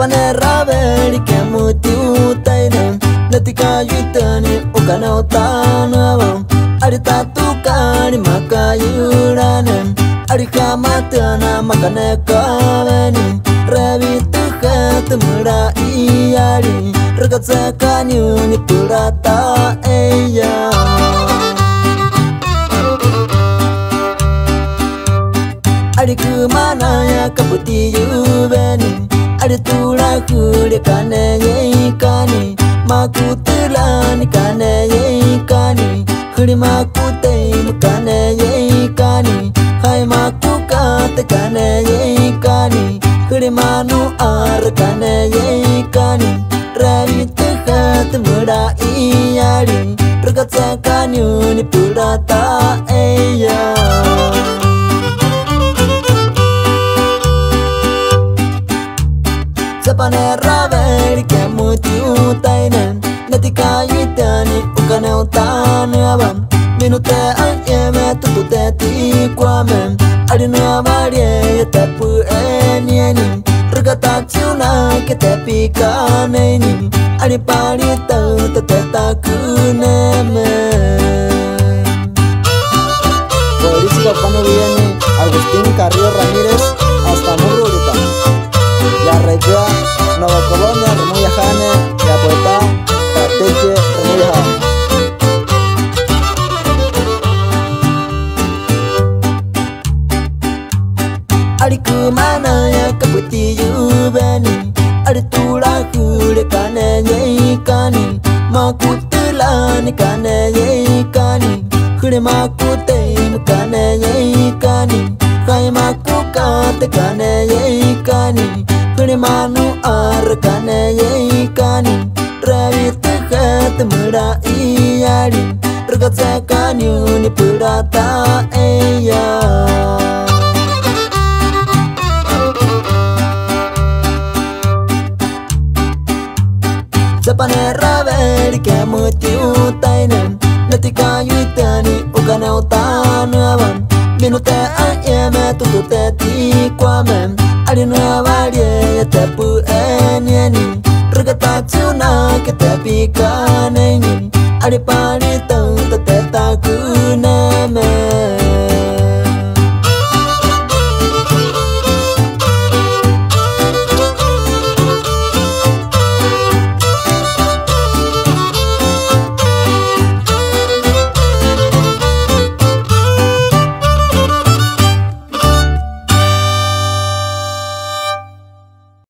Panera veri ke muti utaina nati kayu tani ukana utana bang ari tatu kani makayurana ari kamatana makane kaveni revi tukhat mura iyari ragatsa kanyuni purata eya ari kumana ya kaputi yuveni Adi tula kuri kane yei kani Makutilani kane yei kani Kuri makutei kane yei kani Hai makukate kane yei kani Kuri manu ar kane yei kani Ravi tukhat muda iyari Pragatsa kanyuni purata eya Panera veri ke muti utaina nati kayu tani ukana utana bam minute ayeme tutute ti kwame adina varie tepu enieni regata chuna ke tepi kaneni ani pani tau teta kuneme Política cuando viene Agustín Carrillo Ramírez hasta Mururita Ya Regia, Nueva Colonia, Remuya Jane, Ya Poeta, Tateche, Remuya Jane. Ari kumana ya kaputi yuveni, Ari tula kure kane yei kani, Makutilani kane yei kani, Kure makutei kane yei kani, Kai makukate kane yei kani, Kuri manu ar kane yei kani Ravi tukhat muda iyari Ragatsa kanyuni purata eya Sapanera veri ke muti utaina Nati kayu tani ukana utana bam Minute ayeme tutute ti kwame Adi nueva ya tepu enieni Regata chuna ke tepi kaneni Adi pani tau